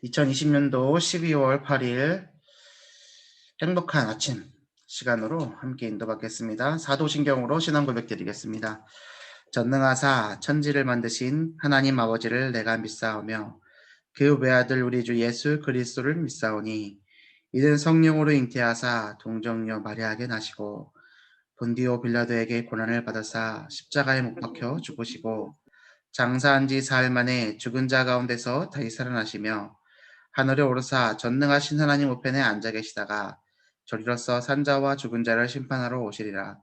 2020년도 12월 8일 행복한 아침 시간으로 함께 인도받겠습니다. 사도신경으로 신앙 고백 드리겠습니다. 전능하사 천지를 만드신 하나님 아버지를 내가 믿사오며 그 외아들 우리 주 예수 그리스도를 믿사오니 이는 성령으로 잉태하사 동정녀 마리아에게 나시고 본디오 빌라도에게 고난을 받으사 십자가에 못 박혀 죽으시고 장사한 지 사흘 만에 죽은 자 가운데서 다시 살아나시며 하늘에 오르사 전능하신 하나님 우편에 앉아 계시다가 저리로서 산자와 죽은 자를 심판하러 오시리라.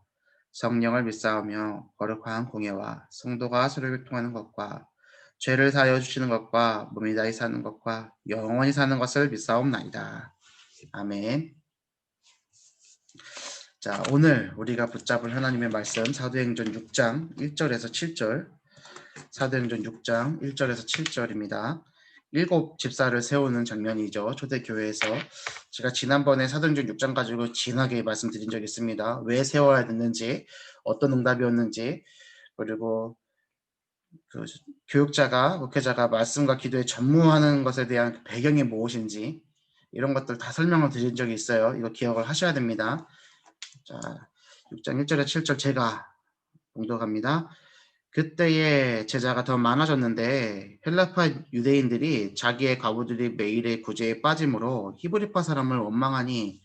성령을 믿사오며 거룩한 공예와 성도가 서로 교통하는 것과 죄를 사하여 주시는 것과 몸이 다히 사는 것과 영원히 사는 것을 믿사옵나이다. 아멘. 자, 오늘 우리가 붙잡을 하나님의 말씀 사도행전 6장 1절에서 7절, 사도행전 6장 1절에서 7절입니다. 7 집사를 세우는 장면이죠. 초대교회에서. 제가 지난번에 사도행전 6장 가지고 진하게 말씀드린 적이 있습니다. 왜 세워야 됐는지, 어떤 응답이었는지, 그리고 그 교육자가, 목회자가 말씀과 기도에 전무하는 것에 대한 배경이 무엇인지 이런 것들 다 설명을 드린 적이 있어요. 이거 기억을 하셔야 됩니다. 자, 6장 1절에 7절 제가 봉독합니다. 그때의 제자가 더 많아졌는데 헬라파 유대인들이 자기의 과부들이 매일의 구제에 빠짐으로 히브리파 사람을 원망하니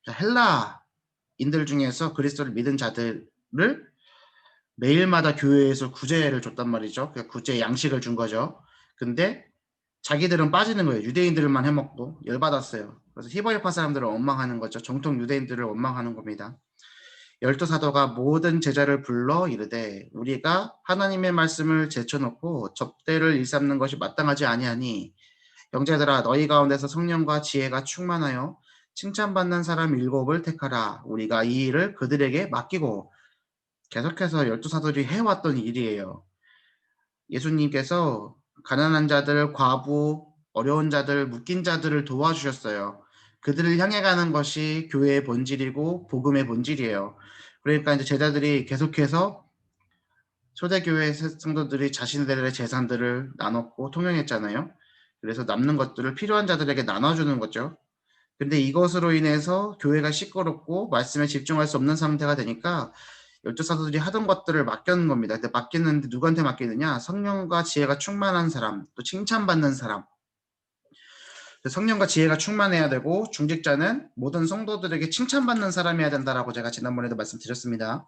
헬라인들 중에서 그리스도를 믿은 자들을 매일마다 교회에서 구제를 줬단 말이죠. 구제 양식을 준 거죠. 근데 자기들은 빠지는 거예요. 유대인들만 해먹고 열받았어요. 그래서 히브리파 사람들을 원망하는 거죠. 정통 유대인들을 원망하는 겁니다. 12사도가 모든 제자를 불러 이르되 우리가 하나님의 말씀을 제쳐놓고 접대를 일삼는 것이 마땅하지 아니하니 형제들아 너희 가운데서 성령과 지혜가 충만하여 칭찬받는 사람 7을 택하라. 우리가 이 일을 그들에게 맡기고 계속해서 12사도들이 해왔던 일이에요. 예수님께서 가난한 자들, 과부, 어려운 자들, 묶인 자들을 도와주셨어요. 그들을 향해 가는 것이 교회의 본질이고 복음의 본질이에요. 그러니까 이제 제자들이 계속해서 초대교회 성도들이 자신들의 재산들을 나눴고 통용했잖아요. 그래서 남는 것들을 필요한 자들에게 나눠주는 거죠. 근데 이것으로 인해서 교회가 시끄럽고 말씀에 집중할 수 없는 상태가 되니까 12사도들이 하던 것들을 맡기는 겁니다. 근데 맡기는데 누구한테 맡기느냐? 성령과 지혜가 충만한 사람, 또 칭찬받는 사람. 성령과 지혜가 충만해야 되고 중직자는 모든 성도들에게 칭찬받는 사람이어야 된다라고 제가 지난번에도 말씀드렸습니다.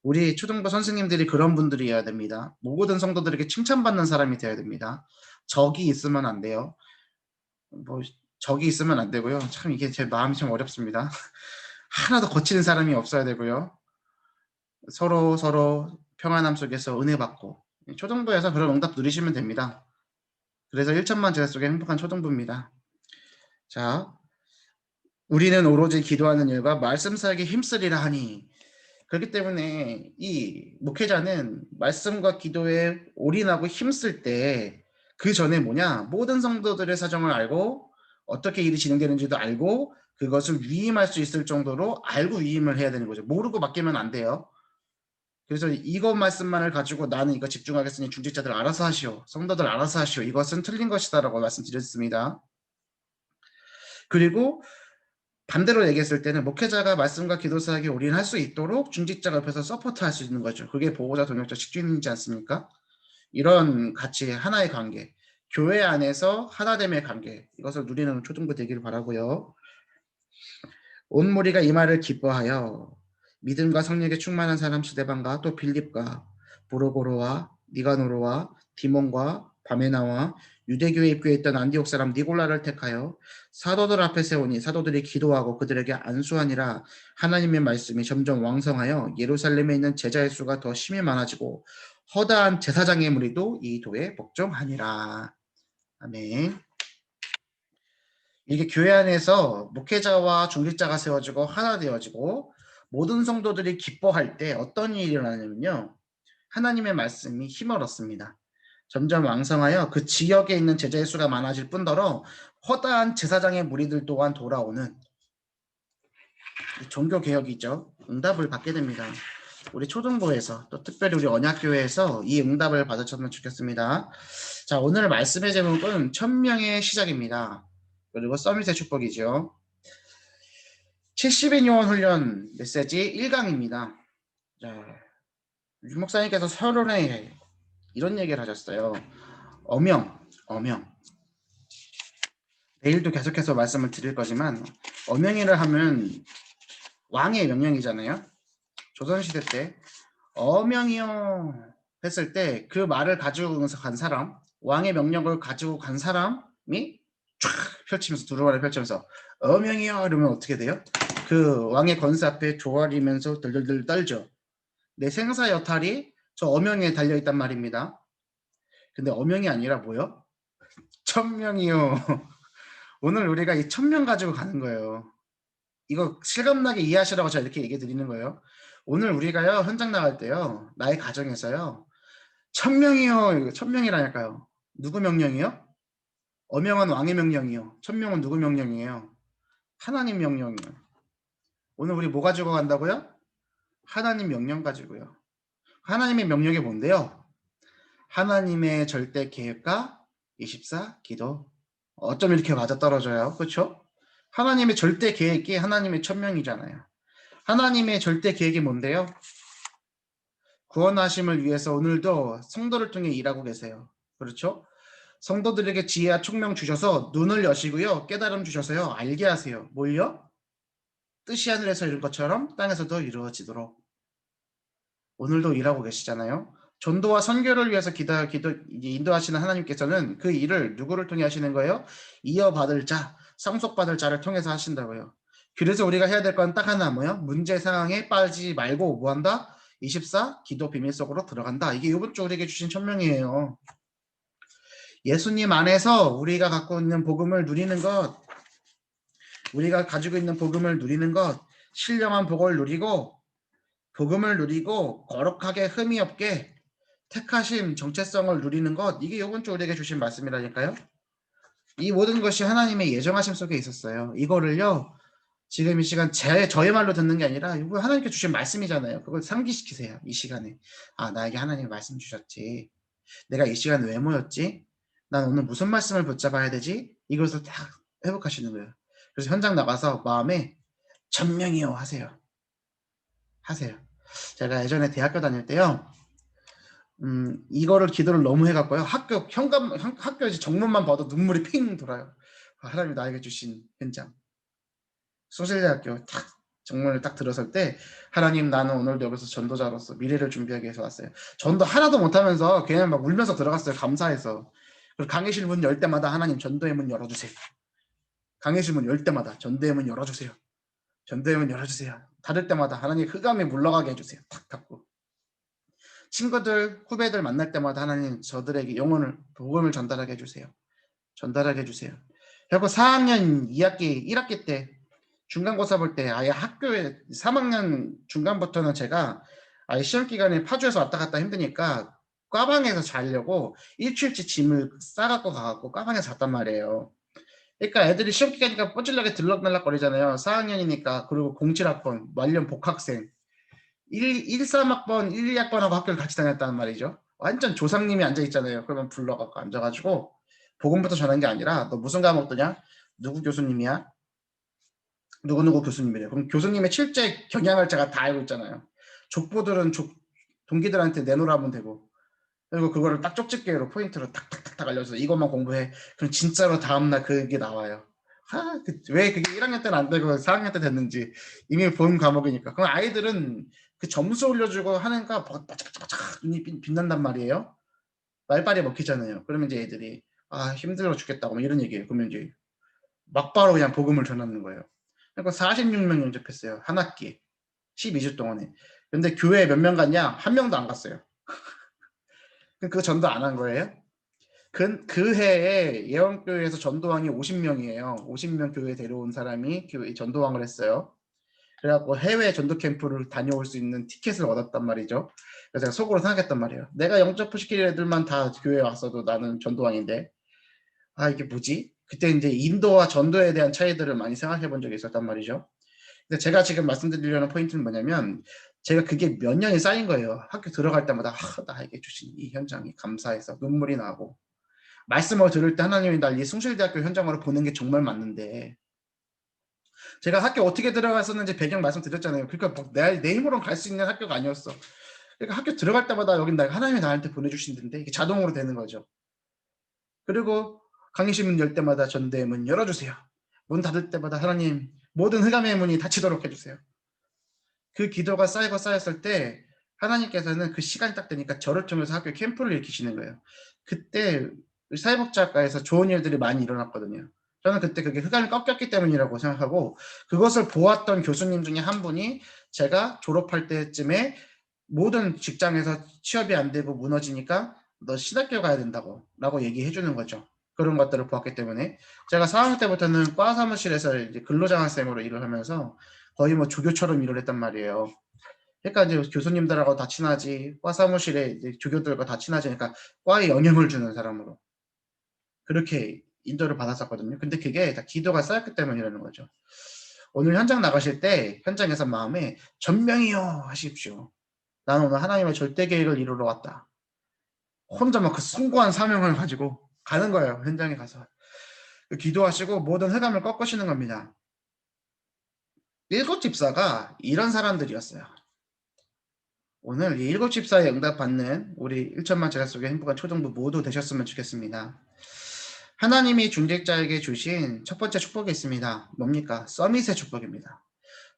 우리 초등부 선생님들이 그런 분들이어야 됩니다. 모든 성도들에게 칭찬받는 사람이 되어야 됩니다. 적이 있으면 안 돼요. 적이 있으면 안 되고요. 참 이게 제 마음이 좀 어렵습니다. 하나도 거치는 사람이 없어야 되고요. 서로 평안함 속에서 은혜 받고 초등부에서 그런 응답 누리시면 됩니다. 그래서 1천만 제자 속에 행복한 초등부입니다. 자, 우리는 오로지 기도하는 일과 말씀 사역에 힘쓰리라 하니 그렇기 때문에 이 목회자는 말씀과 기도에 올인하고 힘쓸 때 그 전에 뭐냐? 모든 성도들의 사정을 알고 어떻게 일이 진행되는지도 알고 그것을 위임할 수 있을 정도로 알고 위임을 해야 되는 거죠. 모르고 맡기면 안 돼요. 그래서 이것 말씀만을 가지고 나는 이거 집중하겠으니 중직자들 알아서 하시오. 성도들 알아서 하시오. 이것은 틀린 것이다라고 말씀드렸습니다. 그리고 반대로 얘기했을 때는 목회자가 말씀과 기도 사역에 올인할 수 있도록 중직자가 옆에서 서포트할 수 있는 거죠. 그게 보호자, 동역자, 직주인이지 않습니까? 이런 같이 하나의 관계, 교회 안에서 하나됨의 관계, 이것을 누리는 초등부 되기를 바라고요. 온 무리가 이 말을 기뻐하여 믿음과 성령에 충만한 사람 스데반과 또 빌립과 보로고로와 니가노로와 디몬과 바메나와 유대교에 입교했던 안디옥 사람 니골라를 택하여 사도들 앞에 세우니 사도들이 기도하고 그들에게 안수하니라. 하나님의 말씀이 점점 왕성하여 예루살렘에 있는 제자의 수가 더 심히 많아지고 허다한 제사장의 무리도 이 도에 복종하니라. 아멘. 이게 교회 안에서 목회자와 중직자가 세워지고 하나 되어지고 모든 성도들이 기뻐할 때 어떤 일이 일어나냐면요. 하나님의 말씀이 힘을 얻습니다. 점점 왕성하여 그 지역에 있는 제자의 수가 많아질 뿐더러 허다한 제사장의 무리들 또한 돌아오는 종교개혁이죠. 응답을 받게 됩니다. 우리 초등부에서 또 특별히 우리 언약교회에서 이 응답을 받으셨으면 좋겠습니다. 자, 오늘 말씀의 제목은 1000명의 시작입니다. 그리고 서밋의 축복이죠. 70인 요원 훈련 메시지 1강입니다. 자, 유 목사님께서 서론에 이런 얘기를 하셨어요. 어명. 내일도 계속해서 말씀을 드릴 거지만 어명이라 하면 왕의 명령이잖아요. 조선시대 때 어명이요 했을 때 그 말을 가지고 간 사람, 왕의 명령을 가지고 간 사람이 쫙 펼치면서 두루마리 펼치면서 어명이요 이러면 어떻게 돼요? 그 왕의 권세 앞에 조아리면서 들들들 떨죠. 내 생사 여탈이 저 어명에 달려있단 말입니다. 근데 어명이 아니라 뭐요? 1000명이요. 오늘 우리가 이 1000명 가지고 가는 거예요. 이거 실감나게 이해하시라고 제가 이렇게 얘기 드리는 거예요. 오늘 우리가요 현장 나갈 때요 나의 가정에서요 1000명이요. 이거 1000명이라니까요. 누구 명령이요? 어명은 왕의 명령이요. 1000명은 누구 명령이에요? 하나님 명령이요. 오늘 우리 뭐 가지고 간다고요? 하나님 명령 가지고요. 하나님의 명령이 뭔데요? 하나님의 절대 계획과 24 기도. 어쩜 이렇게 맞아떨어져요? 그렇죠? 하나님의 절대 계획이 하나님의 1000명이잖아요. 하나님의 절대 계획이 뭔데요? 구원하심을 위해서 오늘도 성도를 통해 일하고 계세요. 그렇죠? 성도들에게 지혜와 총명 주셔서 눈을 여시고요. 깨달음 주셔서요. 알게 하세요. 뭘요? 뜻이 하늘에서 이룬 것처럼 땅에서도 이루어지도록. 오늘도 일하고 계시잖아요. 전도와 선교를 위해서 인도하시는 하나님께서는 그 일을 누구를 통해 하시는 거예요? 이어받을 자, 상속받을 자를 통해서 하신다고요. 그래서 우리가 해야 될 건 딱 하나 뭐요? 문제 상황에 빠지지 말고 뭐한다? 24 기도 비밀 속으로 들어간다. 이게 이번 주 우리에게 주신 천명이에요. 예수님 안에서 우리가 갖고 있는 복음을 누리는 것, 우리가 가지고 있는 복음을 누리는 것, 신령한 복을 누리고 복음을 누리고 거룩하게 흠이 없게 택하심 정체성을 누리는 것, 이게 이번 주 우리에게 주신 말씀이라니까요. 이 모든 것이 하나님의 예정하심 속에 있었어요. 이거를요 지금 이 시간 저의 말로 듣는 게 아니라 이거 하나님께 주신 말씀이잖아요. 그걸 상기시키세요. 이 시간에. 아, 나에게 하나님이 말씀 주셨지. 내가 이 시간에 왜 모였지? 난 오늘 무슨 말씀을 붙잡아야 되지? 이것을 딱 회복하시는 거예요. 그래서 현장 나가서 마음에 1000명이요 하세요. 제가 예전에 대학교 다닐 때요. 이거를 기도를 너무 해갖고요. 학교 이제 정문만 봐도 눈물이 핑 돌아요. 하나님이 나에게 주신 현장. 소실대학교 딱 정문을 딱 들어설 때 하나님 나는 오늘도 여기서 전도자로서 미래를 준비하기 위해서 왔어요. 전도 하나도 못하면서 그냥 막 울면서 들어갔어요. 감사해서. 그리고 강의실 문 열 때마다 하나님 전도의 문 열어주세요. 강의실 문 열 때마다 전도의 문 열어주세요. 전도의 문 열어주세요. 닫을 때마다 하나님 흑암이 물러가게 해주세요. 탁 닫고. 친구들 후배들 만날 때마다 하나님 저들에게 영혼을 복음을 전달하게 해주세요. 전달하게 해주세요. 그리고 4학년 2학기 1학기 때 중간고사 볼 때 아예 학교에 3학년 중간부터는 제가 아예 시험 기간에 파주에서 왔다 갔다 힘드니까 과방에서 자려고 일주일치 짐을 싸갖고 가갖고 과방에서 잤단 말이에요. 그러니까 애들이 시험 기간이니까 뽀질하게 들락날락거리잖아요. 4학년이니까. 그리고 07학번 말년 복학생 13학번 1, 2학번하고 학교를 같이 다녔단 말이죠. 완전 조상님이 앉아있잖아요. 그러면 불러갖고 앉아가지고 복음부터 전한 게 아니라 너 무슨 과목 뜨냐? 누구 교수님이야? 누구누구 교수님이래요. 그럼 교수님의 실제 경향을 제가 다 알고 있잖아요. 족보들은 동기들한테 내놓으라면 되고 그리고 그거를 딱 쪽집게로 포인트로 탁탁탁탁 알려서 이것만 공부해. 그럼 진짜로 다음날 그게 나와요. 왜 그게 1학년 때는 안 되고 4학년 때 됐는지 이미 본 과목이니까. 그럼 아이들은 그 점수 올려주고 하는가 바짝바짝 눈이 빛난단 말이에요. 말빨이 먹히잖아요. 그러면 이제 애들이 아 힘들어 죽겠다고 막 이런 얘기예요. 그러면 이제 막바로 그냥 복음을 전하는 거예요. 그러니까 46명 영접했어요. 한 학기 12주 동안에. 근데 교회에 몇 명 갔냐? 한 명도 안 갔어요. 그거 전도 안 한 거예요? 그 해에 예원교회에서 전도왕이 50명이에요. 50명 교회 데려온 사람이 교회 전도왕을 했어요. 그래갖고 해외 전도 캠프를 다녀올 수 있는 티켓을 얻었단 말이죠. 그래서 제가 속으로 생각했단 말이에요. 내가 영접 시킬 애들만 다 교회에 왔어도 나는 전도왕인데 아 이게 뭐지? 그때 이제 인도와 전도에 대한 차이들을 많이 생각해 본 적이 있었단 말이죠. 근데 제가 지금 말씀드리려는 포인트는 뭐냐면 제가 그게 몇 년이 쌓인 거예요. 학교 들어갈 때마다 나에게 주신 이 현장이 감사해서 눈물이 나고 말씀을 들을 때 하나님이 날 이 숭실대학교 현장으로 보낸 게 정말 맞는데 제가 학교 어떻게 들어갔었는지 배경 말씀드렸잖아요. 그러니까 내 힘으로는 갈 수 있는 학교가 아니었어. 그러니까 학교 들어갈 때마다 여긴 하나님이 나한테 보내주신다는데 이게 자동으로 되는 거죠. 그리고 강의실 문 열 때마다 전대 문 열어주세요. 문 닫을 때마다 하나님 모든 흑암의 문이 닫히도록 해주세요. 그 기도가 쌓이고 쌓였을 때 하나님께서는 그 시간이 딱 되니까 저를 통해서 학교 캠프를 일으키시는 거예요. 그때 사회복지학과에서 좋은 일들이 많이 일어났거든요. 저는 그때 그게 흑암이 꺾였기 때문이라고 생각하고 그것을 보았던 교수님 중에 한 분이 제가 졸업할 때쯤에 모든 직장에서 취업이 안 되고 무너지니까 너 신학교 가야 된다고 라고 얘기해 주는 거죠. 그런 것들을 보았기 때문에 제가 4학년 때부터는 과 사무실에서 이제 근로장학생으로 일을 하면서 거의 뭐 조교처럼 일을 했단 말이에요. 그러니까 이제 교수님들하고 다 친하지, 과 사무실에 이제 조교들과 다 친하지니까 과에 영향을 주는 사람으로 그렇게 인도를 받았었거든요. 근데 그게 다 기도가 쌓였기 때문이라는 거죠. 오늘 현장 나가실 때 현장에서 마음에 전명이요 하십시오. 나는 오늘 하나님의 절대 계획을 이루러 왔다. 혼자 막 그 숭고한 사명을 가지고 가는 거예요. 현장에 가서. 기도하시고 모든 흑암을 꺾으시는 겁니다. 일곱 집사가 이런 사람들이었어요. 오늘 이 일곱 집사에 응답받는 우리 1천만 제자 속의 행복한 초등부 모두 되셨으면 좋겠습니다. 하나님이 중직자에게 주신 첫 번째 축복이 있습니다. 뭡니까? 서밋의 축복입니다.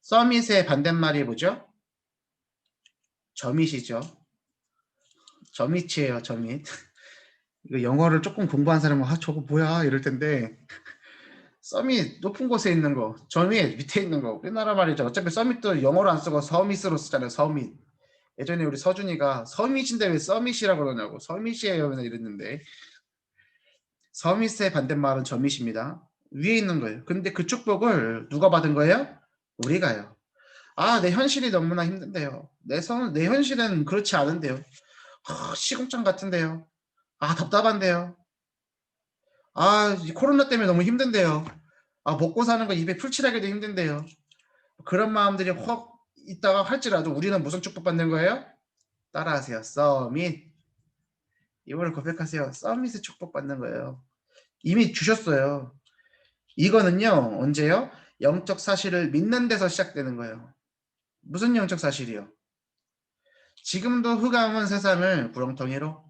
서밋의 반대말이 뭐죠? 저밋이죠. 저밋이에요. 저밋. 이거 영어를 조금 공부한 사람은 저거 뭐야 이럴 텐데 서밋 높은 곳에 있는 거, 저밋 밑에 있는 거 우리나라 말이죠. 어차피 서밋도 영어로 안 쓰고 서밋으로 쓰잖아요. 서밋. 예전에 우리 서준이가 서밋인데 왜 서밋이라고 그러냐고 서밋이에요 이랬는데 서밋의 반대말은 저밋입니다. 위에 있는 거예요. 근데 그 축복을 누가 받은 거예요? 우리가요. 내 현실이 너무나 힘든데요. 내 현실은 그렇지 않은데요. 시궁창 같은데요. 답답한데요. 이 코로나 때문에 너무 힘든데요. 먹고 사는 거 입에 풀칠하기도 힘든데요. 그런 마음들이 확 있다가 할지라도 우리는 무슨 축복 받는 거예요? 따라하세요. 서밋. 이거를 고백하세요. 서밋의 축복 받는 거예요. 이미 주셨어요. 이거는요. 언제요? 영적 사실을 믿는 데서 시작되는 거예요. 무슨 영적 사실이요? 지금도 흑암은 세상을 구렁텅이로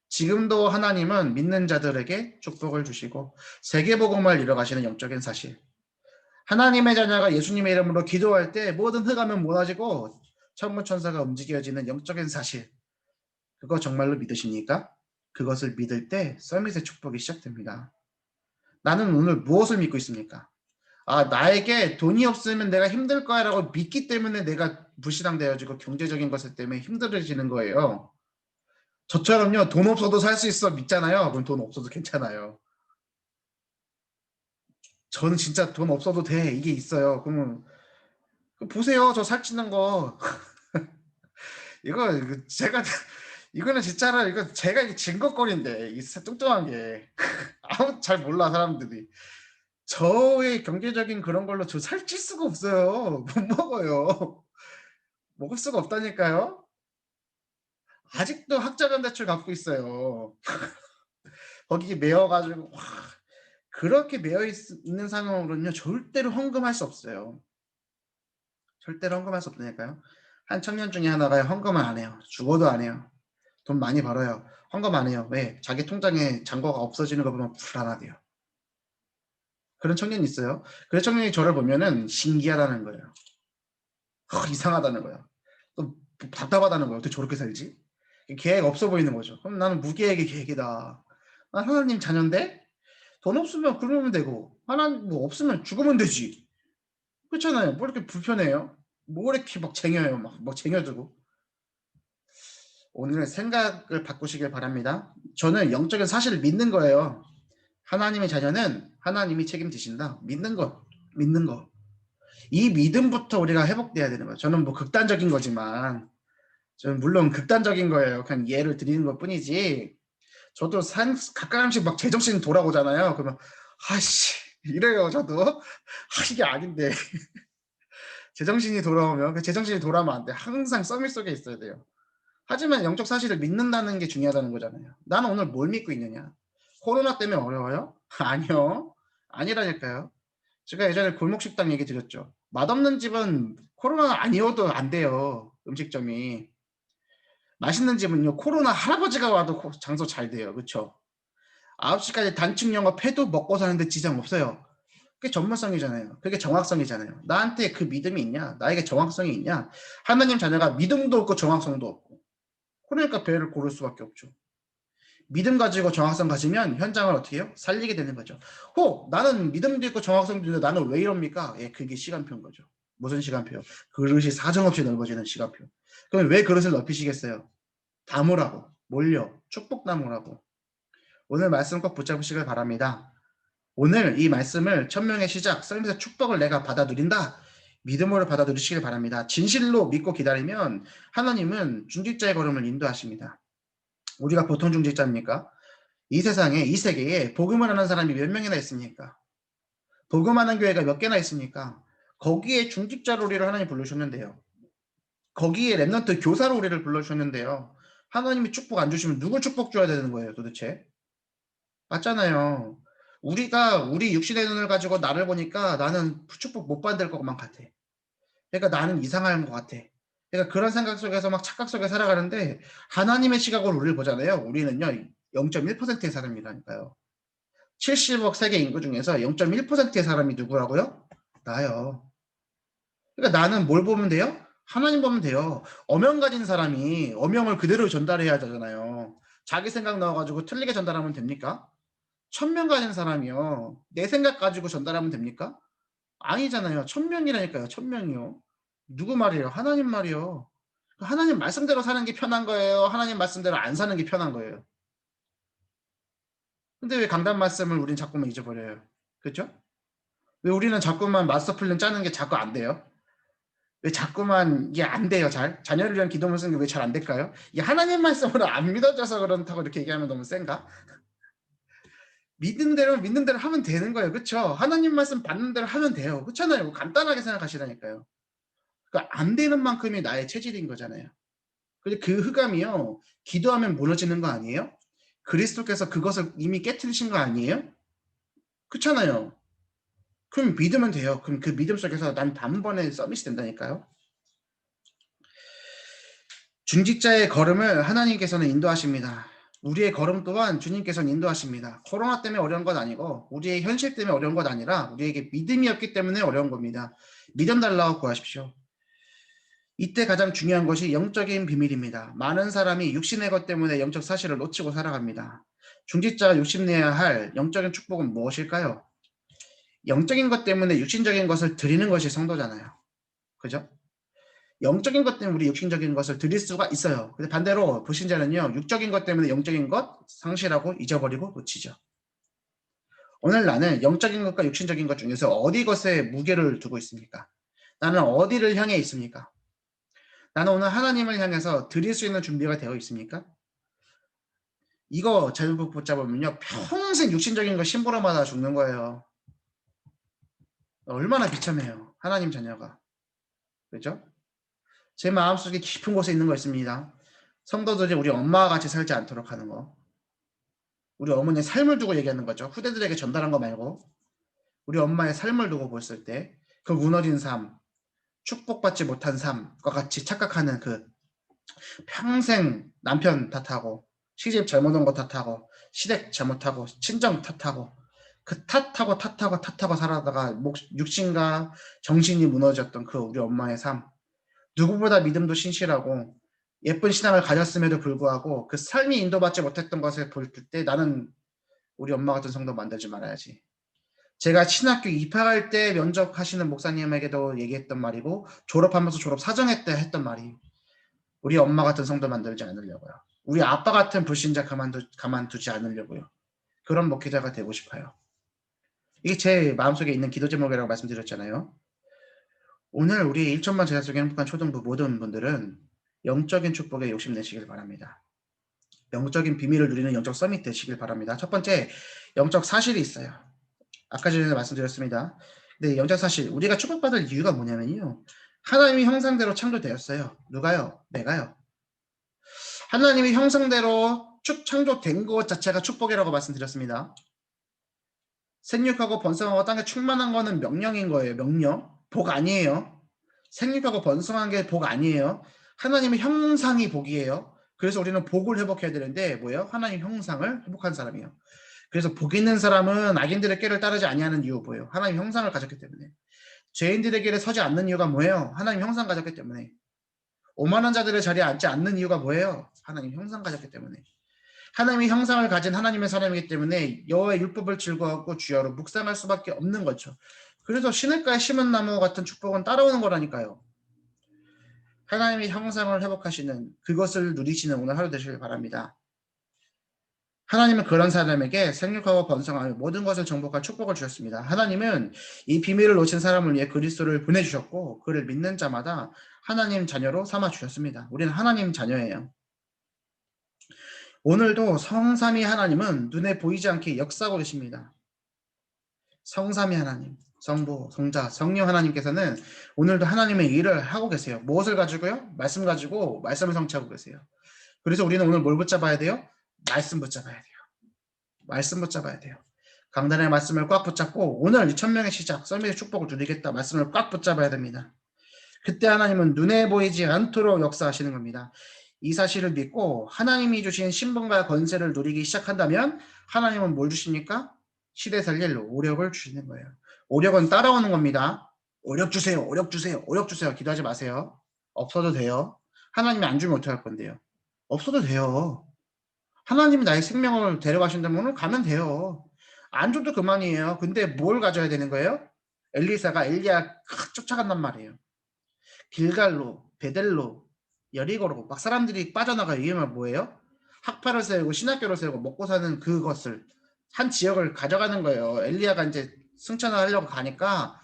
지금도 하나님은 믿는 자들에게 축복을 주시고 세계복음을 이뤄가시는 영적인 사실. 하나님의 자녀가 예수님의 이름으로 기도할 때 모든 흑암은 무너지고 천문천사가 움직여지는 영적인 사실. 그거 정말로 믿으십니까? 그것을 믿을 때 서밋의 축복이 시작됩니다. 나는 오늘 무엇을 믿고 있습니까? 나에게 돈이 없으면 내가 힘들 거야 라고 믿기 때문에 내가 불신앙되어지고 경제적인 것을 때문에 힘들어지는 거예요. 저처럼요, 돈 없어도 살 수 있어 믿잖아요. 그럼 돈 없어도 괜찮아요. 저는 진짜 돈 없어도 돼. 이게 있어요. 그러면 보세요. 저 살찌는 거. 이거 제가 이거는 진짜로 이거 제가 이게 증거거리인데 이 뚱뚱한 게 아무 잘 몰라 사람들이. 저의 경제적인 그런 걸로 저 살찔 수가 없어요. 못 먹어요. 먹을 수가 없다니까요. 아직도 학자금 대출 갖고 있어요. 거기에 매여 가지고 그렇게 매여 있는 상황으로는요. 절대로 헌금할 수 없어요. 절대로 헌금할 수 없다니까요. 한 청년 중에 하나가 헌금을 안 해요. 죽어도 안 해요. 돈 많이 벌어요. 헌금 안 해요. 왜? 자기 통장에 잔고가 없어지는 거 보면 불안하대요. 그런 청년이 있어요. 그런 청년이 저를 보면은 신기하다는 거예요. 이상하다는 거예요. 또 답답하다는 거예요. 어떻게 저렇게 살지? 계획 없어 보이는 거죠. 그럼 나는 무계획의 계획이다. 난 하나님 자녀인데 돈 없으면 굶으면 되고 하나님 뭐 없으면 죽으면 되지. 그렇잖아요. 뭐 이렇게 불편해요? 뭐 이렇게 막 쟁여요. 막 쟁여두고. 오늘 생각을 바꾸시길 바랍니다. 저는 영적인 사실을 믿는 거예요. 하나님의 자녀는 하나님이 책임지신다. 믿는 것. 믿는 거. 이 믿음부터 우리가 회복돼야 되는 거예요. 저는 뭐 극단적인 거지만 저는 물론 극단적인 거예요. 그냥 예를 드리는 것 뿐이지. 저도 가끔씩 막 제정신 돌아오잖아요. 그러면 아씨 이래요. 저도 이게 아닌데 제정신이 돌아오면, 그 제정신이 돌아오면 안 돼. 항상 서밋 속에 있어야 돼요. 하지만 영적 사실을 믿는다는 게 중요하다는 거잖아요. 나는 오늘 뭘 믿고 있느냐? 코로나 때문에 어려워요? 아니요. 아니라니까요. 제가 예전에 골목식당 얘기 드렸죠. 맛없는 집은 코로나 아니어도 안 돼요. 음식점이. 맛있는 집은요, 코로나 할아버지가 와도 장소 잘 돼요. 그쵸? 9시까지 단축 영업해도 먹고 사는데 지장 없어요. 그게 전문성이잖아요. 그게 정확성이잖아요. 나한테 그 믿음이 있냐? 나에게 정확성이 있냐? 하나님 자녀가 믿음도 없고 정확성도 없고. 그러니까 배를 고를 수밖에 없죠. 믿음 가지고 정확성 가지면 현장을 어떻게 해요? 살리게 되는 거죠. 나는 믿음도 있고 정확성도 있는데 나는 왜 이럽니까? 예, 그게 시간표인 거죠. 무슨 시간표요? 그릇이 사정없이 넓어지는 시간표. 그럼 왜 그릇을 넓히시겠어요? 담으라고. 몰려. 축복 담으라고. 오늘 말씀 꼭 붙잡으시길 바랍니다. 오늘 이 말씀을 천명의 시작, 썰면서 축복을 내가 받아 누린다. 믿음으로 받아 누리시길 바랍니다. 진실로 믿고 기다리면 하나님은 중직자의 걸음을 인도하십니다. 우리가 보통 중직자입니까? 이 세상에, 이 세계에 복음을 하는 사람이 몇 명이나 있습니까? 복음하는 교회가 몇 개나 있습니까? 거기에 중직자로 우리를 하나님 부르셨는데요. 거기에 랩넌트 교사로 우리를 불러주셨는데요. 하나님이 축복 안 주시면 누굴 축복 줘야 되는 거예요, 도대체? 맞잖아요. 우리가 우리 육신의 눈을 가지고 나를 보니까 나는 축복 못 받을 것만 같아. 그러니까 나는 이상한 것 같아. 그러니까 그런 생각 속에서 막 착각 속에 살아가는데 하나님의 시각으로 우리를 보잖아요. 우리는요 0.1%의 사람이라니까요. 70억 세계 인구 중에서 0.1%의 사람이 누구라고요? 나요. 그러니까 나는 뭘 보면 돼요? 하나님 보면 돼요. 어명 가진 사람이 어명을 그대로 전달해야 되잖아요. 자기 생각 넣어가지고 틀리게 전달하면 됩니까? 1000명 가진 사람이요. 내 생각 가지고 전달하면 됩니까? 아니잖아요. 1000명이라니까요. 1000명이요. 누구 말이에요? 하나님 말이요. 하나님 말씀대로 사는 게 편한 거예요? 하나님 말씀대로 안 사는 게 편한 거예요? 근데 왜 강단 말씀을 우린 자꾸만 잊어버려요? 그죠? 왜 우리는 자꾸만 마스터 플랜 짜는 게 자꾸 안 돼요? 왜 자꾸만 이게 안 돼요, 잘? 자녀를 위한 기도문 쓰는 게 왜 잘 안 될까요? 이게 하나님 말씀으로 안 믿어져서 그렇다고 이렇게 얘기하면 너무 센가? 믿는 대로 하면 되는 거예요. 그쵸? 하나님 말씀 받는 대로 하면 돼요. 그렇잖아요. 간단하게 생각하시라니까요. 그러니까 안 되는 만큼이 나의 체질인 거잖아요. 근데 그 흑암이요. 기도하면 무너지는 거 아니에요? 그리스도께서 그것을 이미 깨뜨리신 거 아니에요? 그렇잖아요. 그럼 믿으면 돼요. 그럼 그 믿음 속에서 난 단번에 서밋이 된다니까요. 중직자의 걸음을 하나님께서는 인도하십니다. 우리의 걸음 또한 주님께서는 인도하십니다. 코로나 때문에 어려운 건 아니고 우리의 현실 때문에 어려운 건 아니라 우리에게 믿음이 없기 때문에 어려운 겁니다. 믿음 달라고 구하십시오. 이때 가장 중요한 것이 영적인 비밀입니다. 많은 사람이 육신의 것 때문에 영적 사실을 놓치고 살아갑니다. 중직자가 욕심내야 할 영적인 축복은 무엇일까요? 영적인 것 때문에 육신적인 것을 드리는 것이 성도잖아요. 그죠? 영적인 것 때문에 우리 육신적인 것을 드릴 수가 있어요. 근데 반대로 불신자는요, 육적인 것 때문에 영적인 것 상실하고 잊어버리고 놓치죠. 오늘 나는 영적인 것과 육신적인 것 중에서 어디 것에 무게를 두고 있습니까? 나는 어디를 향해 있습니까? 나는 오늘 하나님을 향해서 드릴 수 있는 준비가 되어 있습니까? 이거 잘못 붙잡으면요, 평생 육신적인 거 심부름하다 죽는 거예요. 얼마나 비참해요. 하나님 자녀가. 그죠? 제 마음속에 깊은 곳에 있는 거 있습니다. 성도들이 우리 엄마와 같이 살지 않도록 하는 거. 우리 어머니의 삶을 두고 얘기하는 거죠. 후대들에게 전달한 거 말고 우리 엄마의 삶을 두고 봤을 때 그 무너진 삶, 축복받지 못한 삶과 같이 착각하는 그 평생 남편 탓하고 시집 잘못 온 거 탓하고 시댁 잘못하고 친정 탓하고 그 탓하고 살아다가 육신과 정신이 무너졌던 그 우리 엄마의 삶, 누구보다 믿음도 신실하고 예쁜 신앙을 가졌음에도 불구하고 그 삶이 인도받지 못했던 것을 볼 때 나는 우리 엄마 같은 성도 만들지 말아야지. 제가 신학교 입학할 때 면접하시는 목사님에게도 얘기했던 말이고 졸업하면서 졸업 사정회 때 했던 말이 우리 엄마 같은 성도 만들지 않으려고요. 우리 아빠 같은 불신자 가만두지 않으려고요. 그런 목회자가 되고 싶어요. 이게 제 마음속에 있는 기도 제목이라고 말씀드렸잖아요. 오늘 우리 1천만 제자 속에 행복한 초등부 모든 분들은 영적인 축복에 욕심내시길 바랍니다. 영적인 비밀을 누리는 영적 서밋 되시길 바랍니다. 첫 번째, 영적 사실이 있어요. 아까 전에 말씀드렸습니다. 근데 영적 사실, 우리가 축복받을 이유가 뭐냐면요. 하나님이 형상대로 창조되었어요. 누가요? 내가요. 하나님이 형상대로 창조된 것 자체가 축복이라고 말씀드렸습니다. 생육하고 번성하고 땅에 충만한 거는 명령인 거예요. 명령. 복 아니에요. 생육하고 번성한 게 복 아니에요. 하나님의 형상이 복이에요. 그래서 우리는 복을 회복해야 되는데 뭐예요? 하나님 형상을 회복한 사람이에요. 그래서 복 있는 사람은 악인들의 꾀를 따르지 아니하는 이유 뭐예요? 하나님 형상을 가졌기 때문에. 죄인들의 길에 서지 않는 이유가 뭐예요? 하나님 형상 가졌기 때문에. 오만한 자들의 자리에 앉지 않는 이유가 뭐예요? 하나님 형상 가졌기 때문에. 하나님의 형상을 가진 하나님의 사람이기 때문에 여호와의 율법을 즐거워하고 주야로 묵상할 수밖에 없는 거죠. 그래서 시냇가에 심은 나무 같은 축복은 따라오는 거라니까요. 하나님의 형상을 회복하시는 그것을 누리시는 오늘 하루 되시길 바랍니다. 하나님은 그런 사람에게 생육하고 번성하며 모든 것을 정복할 축복을 주셨습니다. 하나님은 이 비밀을 놓친 사람을 위해 그리스도를 보내주셨고 그를 믿는 자마다 하나님 자녀로 삼아주셨습니다. 우리는 하나님 자녀예요. 오늘도 성삼위 하나님은 눈에 보이지 않게 역사하고 계십니다. 성삼위 하나님, 성부, 성자, 성령 하나님께서는 오늘도 하나님의 일을 하고 계세요. 무엇을 가지고요? 말씀 가지고 말씀을 성취하고 계세요. 그래서 우리는 오늘 뭘 붙잡아야 돼요? 말씀 붙잡아야 돼요. 말씀 붙잡아야 돼요. 강단의 말씀을 꽉 붙잡고 오늘 2000명의 시작, 썰매의 축복을 누리겠다 말씀을 꽉 붙잡아야 됩니다. 그때 하나님은 눈에 보이지 않도록 역사하시는 겁니다. 이 사실을 믿고 하나님이 주신 신분과 권세를 누리기 시작한다면 하나님은 뭘 주십니까? 시대 살릴 오력을 주시는 거예요. 오력은 따라오는 겁니다. 오력 주세요. 오력 주세요. 오력 주세요. 기도하지 마세요. 없어도 돼요. 하나님이 안 주면 어떡할 건데요? 없어도 돼요. 하나님이 나의 생명을 데려가신다면 가면 돼요. 안 줘도 그만이에요. 근데 뭘 가져야 되는 거예요? 엘리사가 엘리야 쫓아간단 말이에요. 길갈로, 베델로, 여리고로 막 사람들이 빠져나가 이유는 뭐예요? 학파를 세우고 신학교를 세우고 먹고 사는 그것을 한 지역을 가져가는 거예요. 엘리야가 이제 승천을 하려고 가니까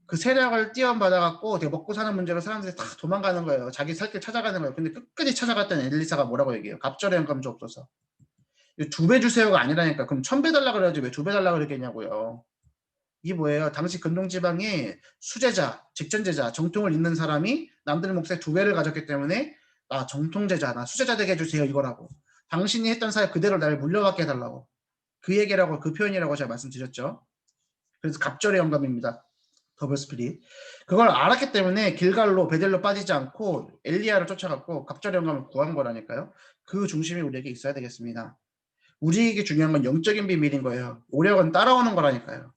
그 세력을 띄엄받아갖고 되게 먹고 사는 문제로 사람들이 다 도망가는 거예요. 자기 살 길 찾아가는 거예요. 근데 끝까지 찾아갔던 엘리사가 뭐라고 얘기해요? 갑절의 영감 주옵소서. 2배 주세요가 아니라니까. 그럼 1000배 달라 그래야지 왜 2배 달라 그랬겠냐고요. 이게 뭐예요? 당시 근동지방에 수제자, 직전제자, 정통을 잇는 사람이 남들 몫의 2배를 가졌기 때문에 나 정통제자, 나 수제자 되게 해주세요 이거라고. 당신이 했던 사역 그대로 나를 물려받게 해달라고. 그 얘기라고 그 표현이라고 제가 말씀드렸죠. 그래서 갑절의 영감입니다. 더블 스피릿. 그걸 알았기 때문에 길갈로 베델로 빠지지 않고 엘리야를 쫓아갔고 갑절의 영감을 구한 거라니까요. 그 중심이 우리에게 있어야 되겠습니다. 우리에게 중요한 건 영적인 비밀인 거예요. 오력은 따라오는 거라니까요.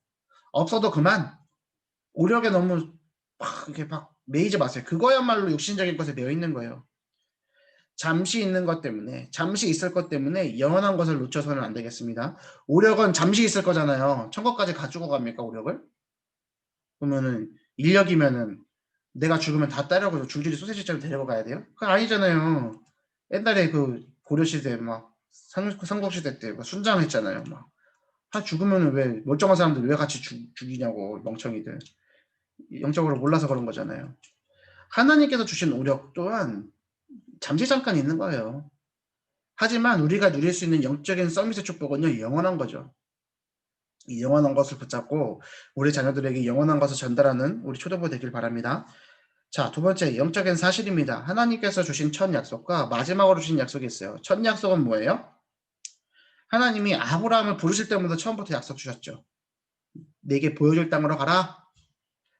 없어도 그만. 오력에 너무 이렇게 막 매이지 마세요. 그거야말로 육신적인 것에 매여 있는 거예요. 잠시 있는 것 때문에, 잠시 있을 것 때문에 영원한 것을 놓쳐서는 안 되겠습니다. 오력은 잠시 있을 거잖아요. 천국까지 가지고 갑니까, 오력을? 그러면은 인력이면은 내가 죽으면 다 따라고 줄줄이 소세지처럼 데리고 가야 돼요? 그거 아니잖아요. 옛날에 그 고려시대 막 삼국시대 때 순장했잖아요. 막. 다 죽으면 왜 멀쩡한 사람들 왜 같이 죽이냐고 멍청이들. 영적으로 몰라서 그런 거잖아요. 하나님께서 주신 오력 또한 잠시 잠깐 있는 거예요. 하지만 우리가 누릴 수 있는 영적인 서밋의 축복은요 영원한 거죠. 이 영원한 것을 붙잡고 우리 자녀들에게 영원한 것을 전달하는 우리 초대부 되길 바랍니다. 자, 두 번째 영적인 사실입니다. 하나님께서 주신 첫 약속과 마지막으로 주신 약속이 있어요. 첫 약속은 뭐예요? 하나님이 아브라함을 부르실 때부터 처음부터 약속 주셨죠. 내게 보여줄 땅으로 가라.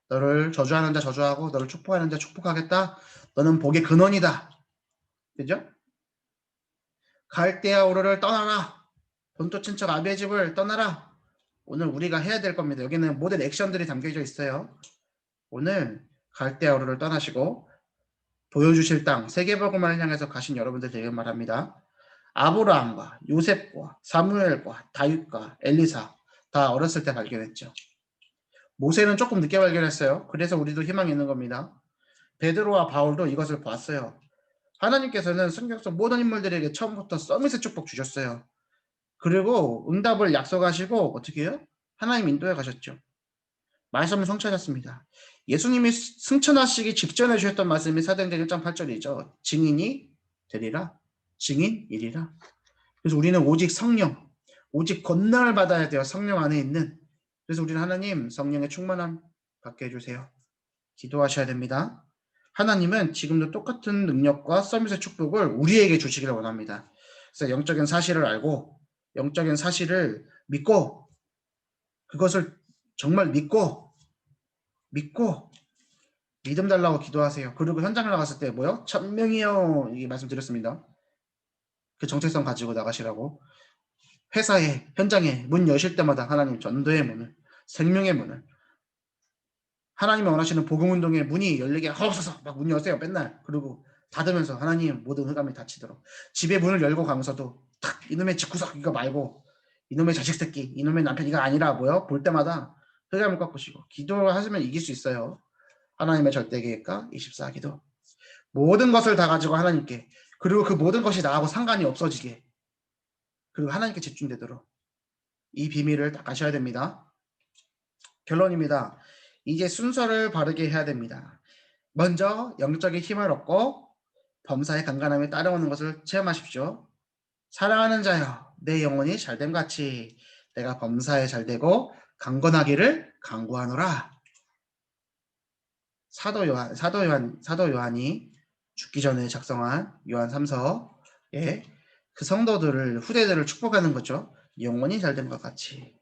너를 저주하는 자 저주하고 너를 축복하는 자 축복하겠다. 너는 복의 근원이다. 그죠? 갈대아 우르를 떠나라. 본토 친척 아비의 집을 떠나라. 오늘 우리가 해야 될 겁니다. 여기는 모든 액션들이 담겨져 있어요. 오늘 갈대아 우르를 떠나시고 보여주실 땅 세계복음을 향해서 가신 여러분들 되길 바랍니다. 아브라함과 요셉과 사무엘과 다윗과 엘리사 다 어렸을 때 발견했죠. 모세는 조금 늦게 발견했어요. 그래서 우리도 희망이 있는 겁니다. 베드로와 바울도 이것을 봤어요. 하나님께서는 성경 속 모든 인물들에게 처음부터 서밋의 축복 주셨어요. 그리고 응답을 약속하시고 어떻게 해요? 하나님 인도에 가셨죠. 말씀을 성취하셨습니다. 예수님이 승천하시기 직전에 주셨던 말씀이 사도행전 1장 8절이죠. 증인이 되리라. 증인이리라. 그래서 우리는 오직 성령, 오직 권능을 받아야 돼요. 성령 안에 있는. 그래서 우리는 하나님 성령의 충만함 받게 해주세요. 기도하셔야 됩니다. 하나님은 지금도 똑같은 능력과 서밋의 축복을 우리에게 주시기를 원합니다. 그래서 영적인 사실을 알고 영적인 사실을 믿고 그것을 정말 믿고 믿음 달라고 기도하세요. 그리고 현장을 나갔을 때 뭐요? 1000명이요. 이 말씀드렸습니다. 그 정체성 가지고 나가시라고. 회사에 현장에 문 여실 때마다 하나님 전도의 문을 생명의 문을 하나님이 원하시는 복음운동의 문이 열리게 하옵소서 막 문 여세요 맨날. 그리고 닫으면서 하나님 모든 흑암이 닫히도록 집의 문을 열고 가면서도 탁 이놈의 집구석 이거 말고 이놈의 자식 새끼 이놈의 남편 이거 아니라 뭐요? 볼 때마다 흑암을 꺾으시고 기도하시면 이길 수 있어요. 하나님의 절대계획과 24기도 모든 것을 다 가지고 하나님께 그리고 그 모든 것이 나하고 상관이 없어지게 그리고 하나님께 집중되도록 이 비밀을 딱 가셔야 됩니다. 결론입니다. 이제 순서를 바르게 해야 됩니다. 먼저 영적인 힘을 얻고 범사의 간간함에 따라오는 것을 체험하십시오. 사랑하는 자여 내 영혼이 잘됨 같이 내가 범사에 잘되고 강건하기를 간구하노라. 사도 요한이 죽기 전에 작성한 요한 3서에 그 성도들을 후대들을 축복하는 거죠. 영혼이 잘된 것 같이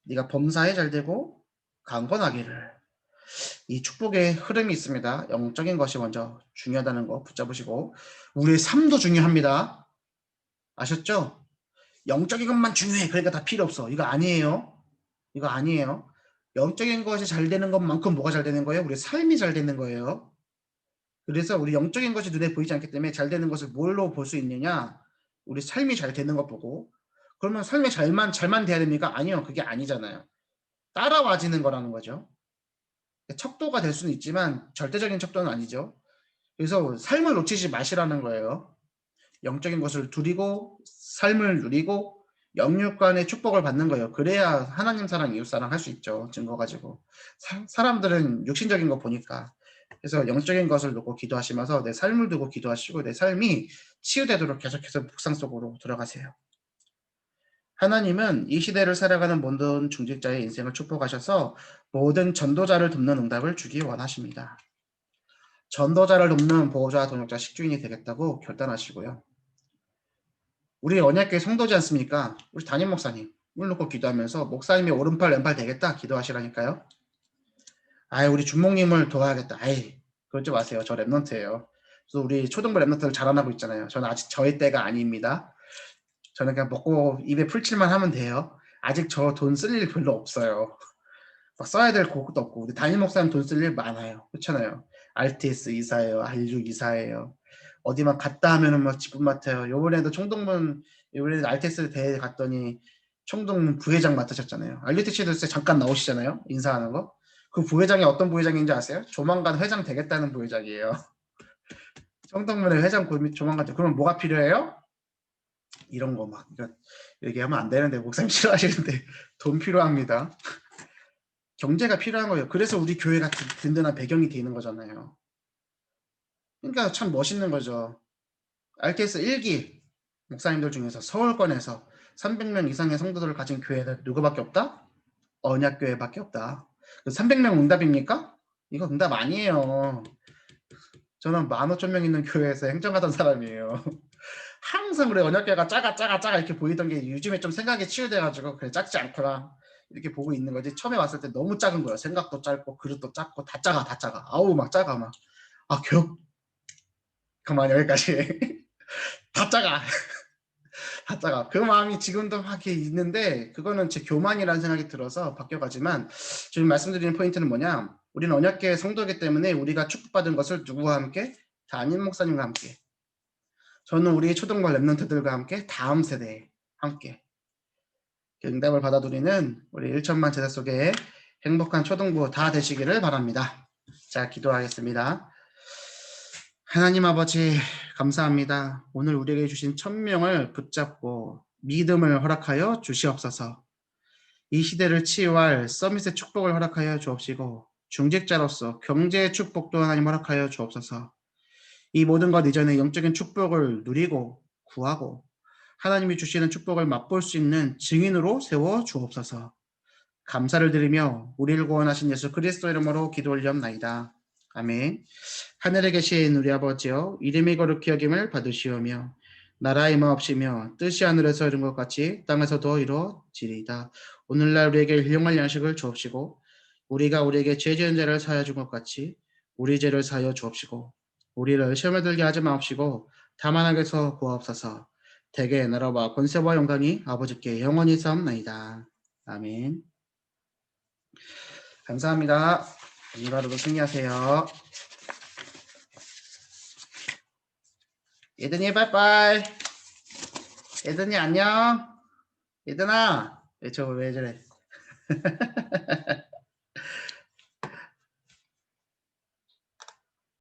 네가 범사에 잘되고 강건하기를. 이 축복의 흐름이 있습니다. 영적인 것이 먼저 중요하다는 거 붙잡으시고 우리의 삶도 중요합니다. 아셨죠? 영적인 것만 중요해. 그러니까 다 필요 없어. 이거 아니에요. 이거 아니에요. 영적인 것이 잘 되는 것만큼 뭐가 잘 되는 거예요? 우리 삶이 잘 되는 거예요. 그래서 우리 영적인 것이 눈에 보이지 않기 때문에 잘 되는 것을 뭘로 볼 수 있느냐? 우리 삶이 잘 되는 것 보고. 그러면 삶이 잘만 돼야 됩니까? 아니요. 그게 아니잖아요. 따라와지는 거라는 거죠. 척도가 될 수는 있지만 절대적인 척도는 아니죠. 그래서 삶을 놓치지 마시라는 거예요. 영적인 것을 누리고 삶을 누리고 영육간의 축복을 받는 거예요. 그래야 하나님 사랑, 이웃 사랑 할 수 있죠. 증거 가지고. 사람들은 육신적인 거 보니까. 그래서 영적인 것을 놓고 기도하시면서 내 삶을 두고 기도하시고 내 삶이 치유되도록 계속해서 묵상 속으로 들어가세요. 하나님은 이 시대를 살아가는 모든 중직자의 인생을 축복하셔서 모든 전도자를 돕는 응답을 주기 원하십니다. 전도자를 돕는 보호자, 동역자, 식주인이 되겠다고 결단하시고요. 우리 언약교회 성도지 않습니까? 우리 담임 목사님 물 놓고 기도하면서 목사님이 오른팔 왼팔 되겠다 기도하시라니까요. 아이 우리 주목님을 도와야겠다. 아이 그러지 마세요. 저 랩넌트예요. 그래서 우리 초등부 랩넌트를 자라나고 있잖아요. 저는 아직 저의 때가 아닙니다. 저는 그냥 먹고 입에 풀칠만 하면 돼요. 아직 저 돈 쓸 일 별로 없어요. 막 써야 될 것도 없고 우리 담임 목사님 돈 쓸 일 많아요. 그렇잖아요. RTS 이사예요. R6 이사예요. 어디만 갔다 하면은 막 직분 맡아요. 요번에도 총동문 요번에 RTS 대회 갔더니 총동문 부회장 맡으셨잖아요. RUTC도 잠깐 나오시잖아요. 인사하는 거. 그 부회장이 어떤 부회장인지 아세요? 조만간 회장 되겠다는 부회장이에요. 총동문의 회장 조만간 그러면 뭐가 필요해요? 이런 거 막 얘기하면 안 되는데 목사님 싫어하시는데 돈 필요합니다. 경제가 필요한 거예요. 그래서 우리 교회가 든든한 배경이 되는 거잖아요. 그러니까 참 멋있는 거죠. RTS 1기 목사님들 중에서 서울권에서 300명 이상의 성도들을 가진 교회가 누구밖에 없다? 언약교회밖에 없다. 300명 응답입니까? 이거 응답 아니에요. 저는 15,000명 있는 교회에서 행정하던 사람이에요. 항상 그래 언약교회가 작아 이렇게 보이던 게 요즘에 좀 생각이 치유돼가지고 그래 작지 않구나 이렇게 보고 있는 거지. 처음에 왔을 때 너무 작은 거예요. 생각도 짧고 그릇도 작고 다 작아. 아우 막 작아 막. 아 교육 그만 여기까지. 다 작아. 다 작아. 그 마음이 지금도 막 있는데 그거는 제 교만이라는 생각이 들어서 바뀌어가지만 지금 말씀드리는 포인트는 뭐냐? 우리는 언약계 성도이기 때문에 우리가 축복받은 것을 누구와 함께? 담임 목사님과 함께. 저는 우리 초등부 랩런트들과 함께 다음 세대에 함께 응답을 받아들이는 우리 1천만 제자 속에 행복한 초등부 다 되시기를 바랍니다. 자, 기도하겠습니다. 하나님 아버지 감사합니다. 오늘 우리에게 주신 1000명을 붙잡고 믿음을 허락하여 주시옵소서. 이 시대를 치유할 서밋의 축복을 허락하여 주옵시고 중직자로서 경제의 축복도 하나님 허락하여 주옵소서. 이 모든 것 이전에 영적인 축복을 누리고 구하고 하나님이 주시는 축복을 맛볼 수 있는 증인으로 세워 주옵소서. 감사를 드리며 우리를 구원하신 예수 그리스도 이름으로 기도 올리옵나이다. 아멘. 하늘에 계신 우리 아버지여 이름이 거룩히 여김을 받으시오며 나라의 마옵시며 뜻이 하늘에서 이룬 것 같이 땅에서도 이루어지리이다. 오늘날 우리에게 일용할 양식을 주옵시고 우리가 우리에게 죄 지은 자를 사하여 준 것 같이 우리 죄를 사하여 주옵시고 우리를 시험에 들게 하지 마옵시고 다만 악에서 구하옵소서. 대개 나라와 권세와 영광이 아버지께 영원히 싸움나이다. 아멘. 감사합니다. 오늘하루도 승리하세요. 예든이 빠이빠이. 예든이 안녕. 예든아. 저왜 저래.